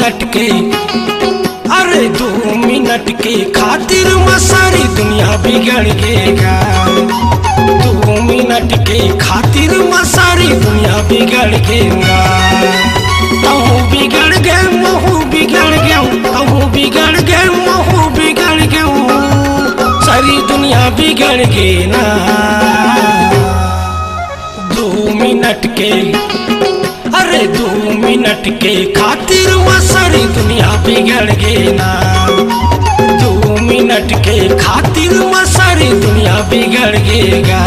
Minute के, अरे 2 minute के खातिर सारी दुनिया बिगड़ गएगा। 2 मिनट के खातिर सारी दुनिया बिगड़ गएगा। तहु बिगड़ गए महू बिगड़ गया, तहु बिगड़ गए महू बिगड़ गया, सारी दुनिया बिगड़ गई ना। 2 मिनट के, अरे 2 मिनट के खातिर सारी दुनिया बिगड़ गई ना। 2 मिनट के खातिर सारी दुनिया बिगड़ गएगा।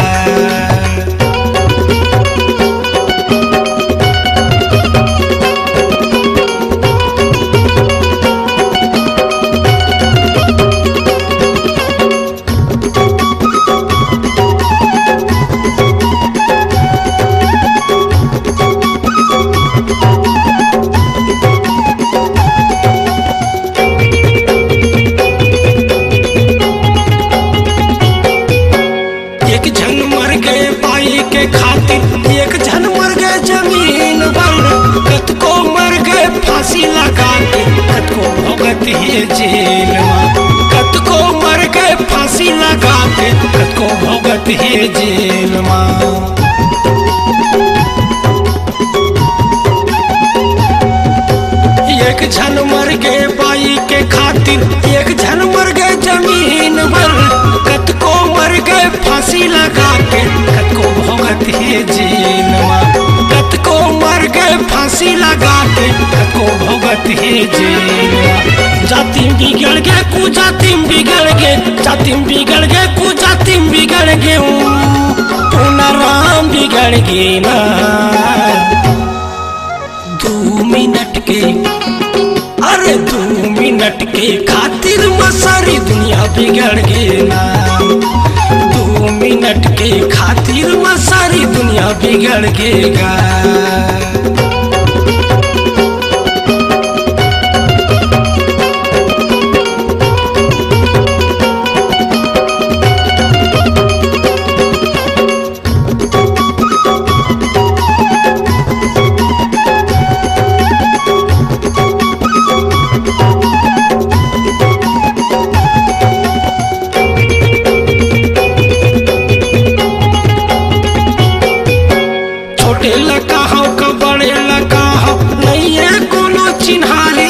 एक झन मर गए पाई के खातिर, एक झन मर गए जमीन पर, कतको मर गए फांसी लगा के, कतको भोगत है जेल में। कतको मर गए फांसी लगा के, कतको भोगत है जेल में। एक झन मर गए बाई के खातिर, एक झन मर गए जमीन पर, कतको मर गए फांसी लगा के, कतको भोगत है जेल में। कतको मर गए फांसी लगा के, कतको भोगत है जेल में। जातिम बिगड़ गए कु जातिम बिगड़ गए, जातिम बिगड़ गए कु जातिम बिगड़ गए, पुनराम बिगड़ गए ना। 2 मिनट के, अरे 2 मिनट के खातिर सारी दुनिया बिगड़ गई ना। 2 मिनट के खातिर सारी दुनिया बिगड़ गएगा। छोटे लका हो का बड़े लका हो नहीं है कोनो चिन्हारी,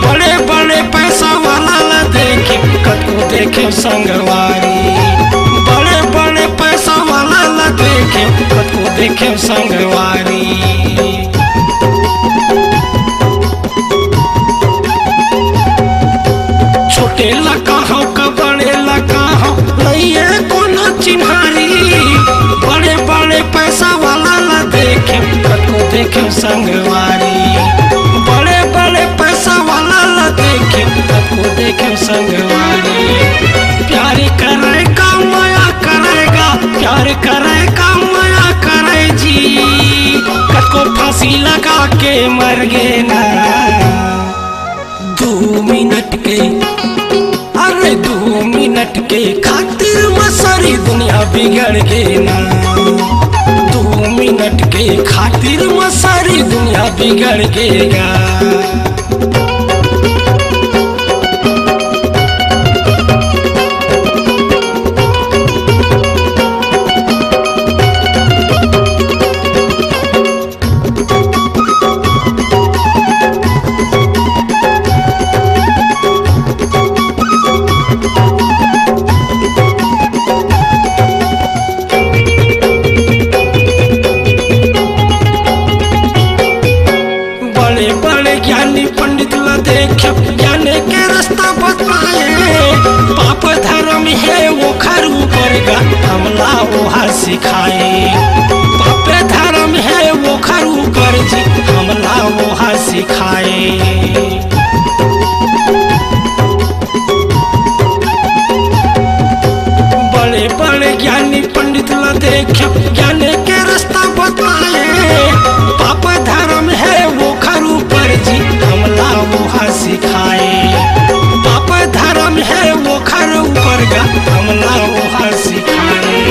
बड़े बड़े पैसा वाला ला देखे, कतको देखे संगवारी। बड़े बड़े पैसा वाला ला देखे, कतको देखे संगवारी। छोटे लका हो का बड़े लका हो नहीं है कोनो चिन्हारी, बड़े बड़े पैसा वाला ला देखे, कतको देखे संगवारी। बड़े बड़े पैसा वाला ला देखे, कतको देखे संगवारी। प्यार करेगा माया करेगा, प्यार करेगा माया करे जी, कतको फांसी लगा के मर गए ना। 2 मिनट के, अरे 2 मिनट के खातिर सारी दुनिया बिगड़ गई ना। 2 मिनट के खातिर सारी दुनिया बिगड़ गएगा। बड़े बड़े ज्ञानी पंडित ला देखे, ज्ञान के रास्ता बताए, पाप धर्म है वो खरू करेगा, हमला वहाँ सिखाए। पाप धर्म है वो खरू कर जी, हमला वहाँ सिखाए। बड़े बड़े ज्ञानी पंडित ला देखे, ज्ञान के रास्ता बताए, पाप धर्म है वो खरू पर जी, हमला वहाँ सिखाए। पाप धर्म है वो खरू पर गा, हमला वहाँ सिखाए।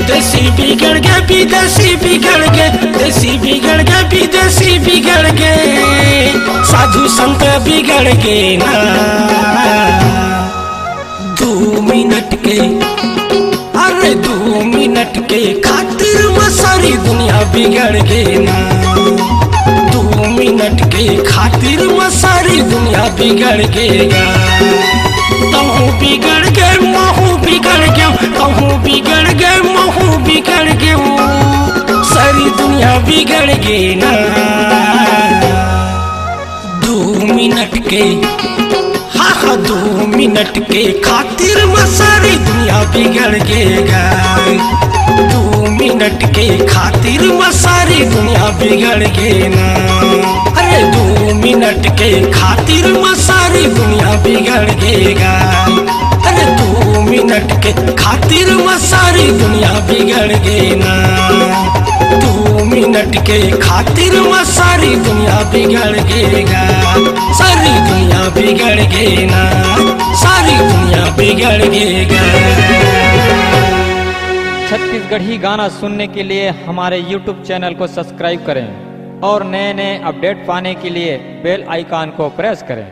देसी बिगड़ गए विदेशी बिगड़ गए, देसी बिगड़ गए विदेशी बिगड़ गए, साधु संत बिगड़ के ना 2 मिनट के, अरे 2 मिनट के खातिर में सारी दुनिया बिगड़ के ना 2 मिनट के खातिर में सारी दुनिया बिगड़ गएगा। तहु बिगड़ गए महू बिगड़ गया, तहु बिगड़ गए महू बिगड़ गया, सारी दुनिया बिगड़ गई ना 2 मिनट के, हाँ हाँ 2 मिनट के खातिर में सारी दुनिया बिगड़ गएगा। 2 मिनट के खातिर में सारी दुनिया बिगड़ गई ना, अरे 2 मिनट के खातिर में सारी दुनिया बिगड़ गएगा। अरे 2 मिनट के खातिर में सारी दुनिया बिगड़ गई ना 2 मिनट के खातिर में सारी दुनिया बिगड़ गएगा। सारी दुनिया बिगड़ गई ना, सारी दुनिया बिगड़ गएगा। छत्तीसगढ़ी गाना सुनने के लिए हमारे YouTube चैनल को सब्सक्राइब करें और नए नए अपडेट पाने के लिए बेल आइकॉन को प्रेस करें।